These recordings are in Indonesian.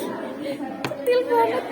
Kecil banget.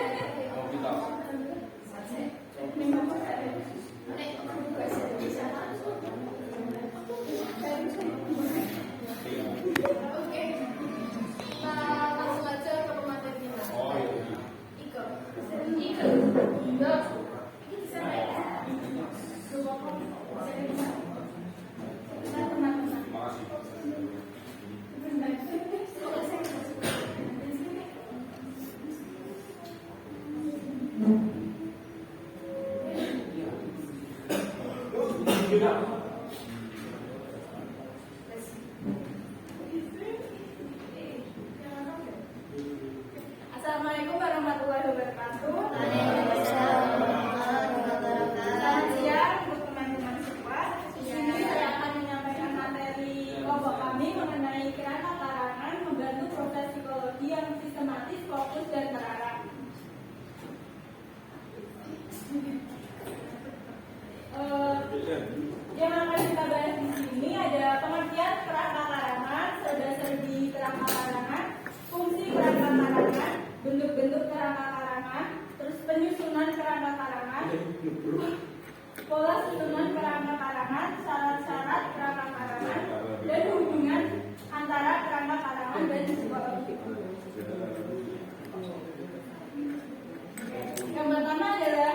Assalamualaikum warahmatullahi wabarakatuh. Selamat siang untuk teman-teman semua. Di sini saya akan menyampaikan materi kelompok kami mengenai kerangka karangan membantu proses psikologi yang sistematis, fokus, dan terarah. Yang akan kita bahas di sini ada pengertian kerangka karangan, serba-serbi kerangka karangan, fungsi kerangka karangan, bentuk-bentuk kerangka karangan, terus penyusunan kerangka karangan, pola susunan kerangka karangan, syarat-syarat kerangka karangan, dan hubungan antara kerangka karangan dan psikologi. Yang pertama adalah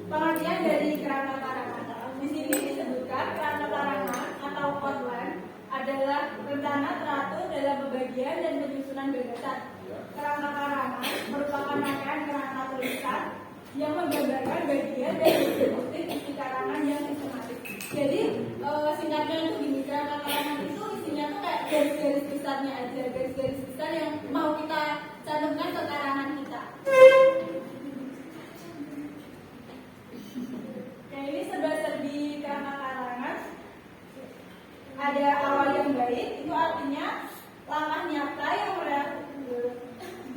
pengertian dari kerangka karangan. Di sini disebutkan kerangka karangan atau outline adalah rencana teratur dalam pembagian dan penyusunan gagasan. Kerangka karangan merupakan rangkaian kerangka tulisan yang menggambarkan bagian dan bukti isi karangan yang sistematis. Jadi singkatnya itu gini, kerangka karangan itu isinya tuh kayak garis-garis besarnya aja, garis-garis besar yang mau kita cantumkan ke karangan kita. Nah, ini serba-serbi kerangka karangan. Ada awal yang baik, itu artinya langkah nyata yang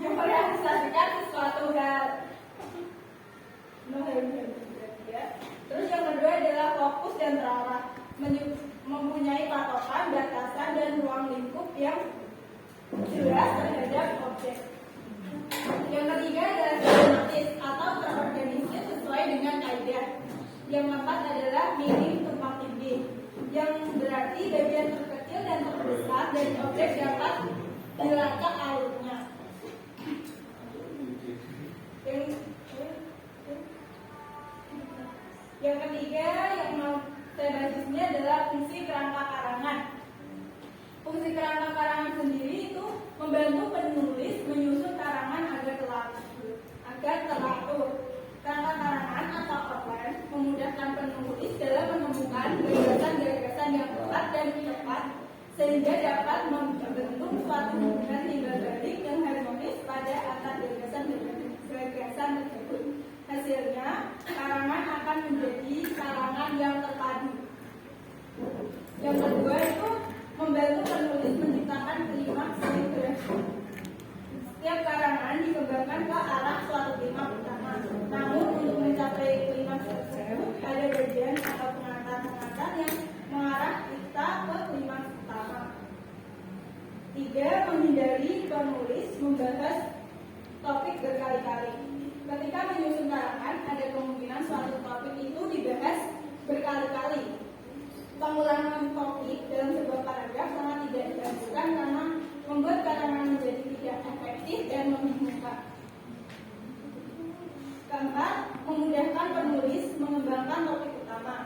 merealisasikan sesuatu hal. Terus yang kedua adalah fokus dan terarah, mempunyai patokan, batasan, dan ruang lingkup yang jelas terhadap objek. Yang ketiga adalah sistematis atau terorganisir sesuai dengan kaidah. Yang keempat adalah minim tumpang tindih, yang berarti bagian terkecil dan terbesar dari objek dapat dilacak alurnya. Yang ketiga yang mau saya bahas di sini adalah fungsi kerangka karangan. Fungsi kerangka karangan sendiri itu membantu penulis menyusun karangan agar teratur. Kerangka karangan atau outline memudahkan penulis dalam menemukan gagasan-gagasan yang tepat dan tepat sehingga dapat membentuk suatu hubungan timbal balik yang harmonis pada antar gagasan tersebut. Hasilnya, karangan akan menjadi karangan yang terpadu. Yang kedua itu membantu penulis menciptakan klimaks yang berhasil. Setiap karangan dikembangkan ke arah suatu klimaks utama. Namun untuk mencapai klimaks tersebut ada bagian atau pengantar-pengantar yang mengarah kita ke klimaks utama. 3. Menghindari penulis membahas topik berkali-kali. Ketika menyusun karangan, ada kemungkinan suatu topik itu dibahas berkali-kali. Pengulangan topik dalam sebuah paragraf sangat tidak dianjurkan karena membuat karangan menjadi tidak efektif dan membingungkan. Keempat, memudahkan penulis mengembangkan topik utama.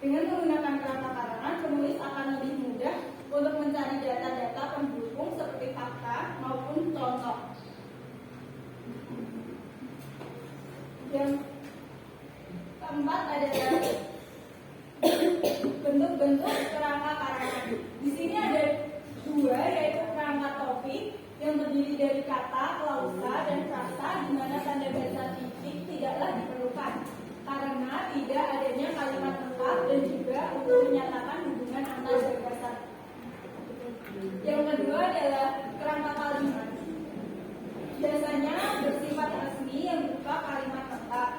Dengan menggunakan kerangka karangan, penulis akan lebih mudah untuk mencari data-data pendukung seperti fakta maupun contoh. Yang keempat adalah bentuk-bentuk kerangka karangan. Di sini ada dua, yaitu kerangka topik yang terdiri dari kata, klausa, dan frasa, di mana tanda baca titik tidaklah diperlukan karena tidak adanya kalimat lengkap dan juga untuk menyatakan hubungan antar gagasan. Yang kedua adalah kerangka kalimat. Biasanya bersifat resmi yang berupa kalimat lengkap.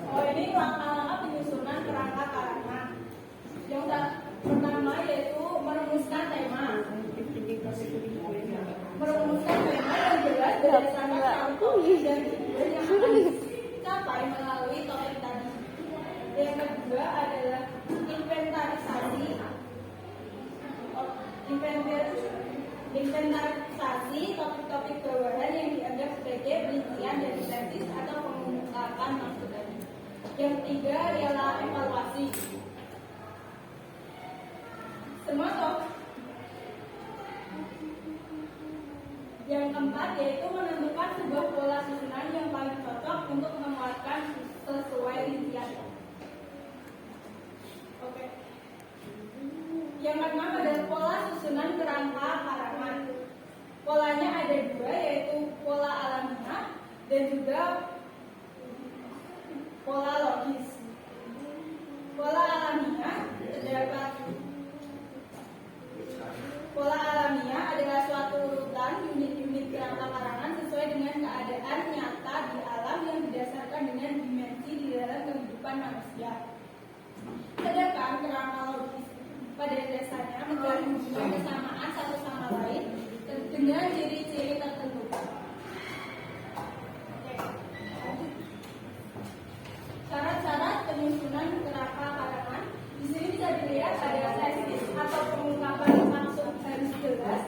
Oh, ini langkah-langkah penyusunan kerangka karangan. Yang dari sangat jauh dan tujuan yang akan dicapai melalui topik tadi. Yang kedua adalah inventarisasi topik-topik bawahan yang dianggap sebagai perincian dari tesis atau pengungkapan maksud tadi. Yang ketiga adalah evaluasi. Yang keempat yaitu menentukan sebuah pola susunan yang paling cocok untuk menguatkan sesuai rincian. Oke. Yang keenam adalah pola susunan kerangka karangan. Polanya ada dua, yaitu pola alamiah dan juga pola logis. Pola alamiah terdapat pola alamiah adalah suatu urutan unit-unit kerangka karangan sesuai dengan keadaan nyata di alam yang didasarkan dengan dimensi di dalam kehidupan manusia. Sedangkan kerangka logis pada dasarnya menggali hubungan kesamaan satu sama lain dengan ciri-ciri tertentu. Syarat-syarat penyusunan kerangka karangan di sini bisa dilihat ada tesis atau pengungkapan maksud harus jelas.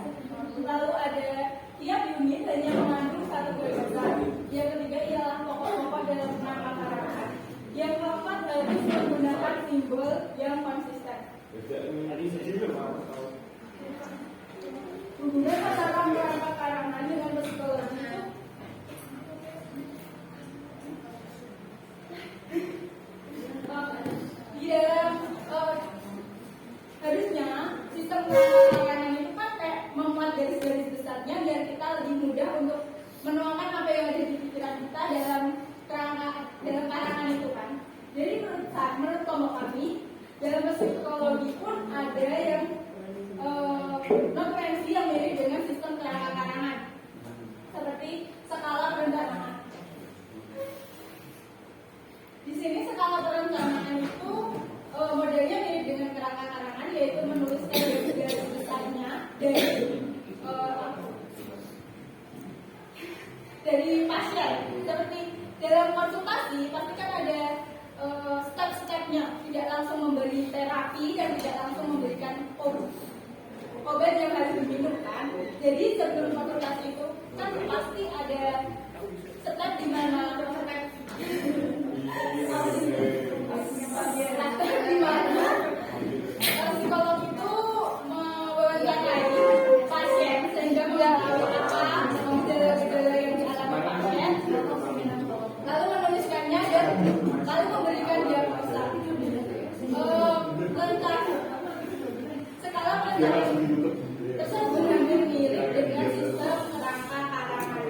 Lalu ada tiap unit hanya mengandung satu gagasan. Yang ketiga ialah pokok-pokok dalam kerangka karangan. Yang keempat harus menggunakan simbol yang konsisten. Hubungan antara kerangka karangan dengan psikologi itu di dalam harusnya sistem kerangka karangan itu kan kayak memuat garis-garis besarnya biar kita lebih mudah untuk menuangkan apa yang ada di pikiran kita dalam karangan itu kan. Jadi menurut kelompok kami dalam psikologi pun ada yang nomenklasi yang mirip dengan sistem kerangka karangan seperti skala perencanaan. Di sini skala perencanaan itu modelnya mirip dengan kerangka karangan, yaitu menuliskan garis-garis besarnya dari pasien. Seperti dalam konsultasi pasti kan ada step-stepnya, tidak langsung memberi terapi dan tidak langsung memberikan obat yang harus diminum kan. Jadi sebelum konsultasi itu kan pasti ada step di mana psikolog itu mewawancarai pasien sehingga mengetahui apa gejala-gejala yang dialami pasien, lalu menuliskannya dan lalu memberikan diagnosa. Tentang skala perencanaan tersebut hampir mirip dengan sistem kerangka karangan.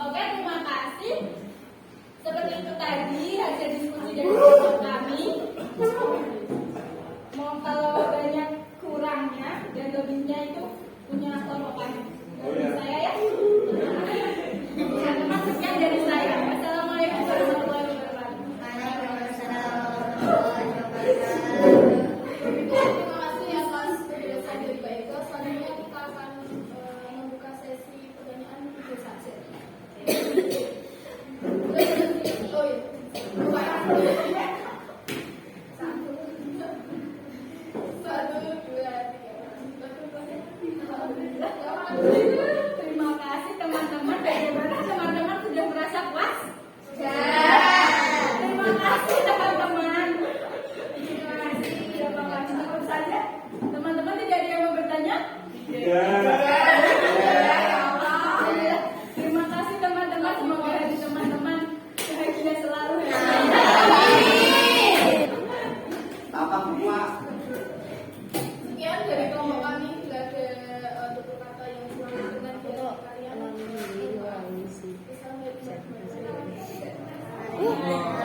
Oke, terima kasih. Seperti itu tadi hasil diskusi dari kelompok kami. Mau kalau banyak kurangnya dan lebihnya itu punya kelompok kami. Dari saya ya. Teman-teman sekian dari saya. Assalamualaikum warahmatullahi wabarakatuh. Terima kasih ya Mas penjelasan dari Pak Eko. Selanjutnya kita akan membuka sesi pertanyaan video saja. Terima kasih teman-teman. Bagaimana teman-teman sudah merasa puas? Terima kasih teman-teman. Terima kasih. Terima kasih cukup saja. Teman-teman tidak ada yang mau bertanya? Terima kasih teman-teman. Semoga hari teman-teman bahagia selalu ya. Sekian dari kelompok kami. Bila ada tutur kata yang kurang dengan kalian, Assalamualaikum warahmatullahi wabarakatuh.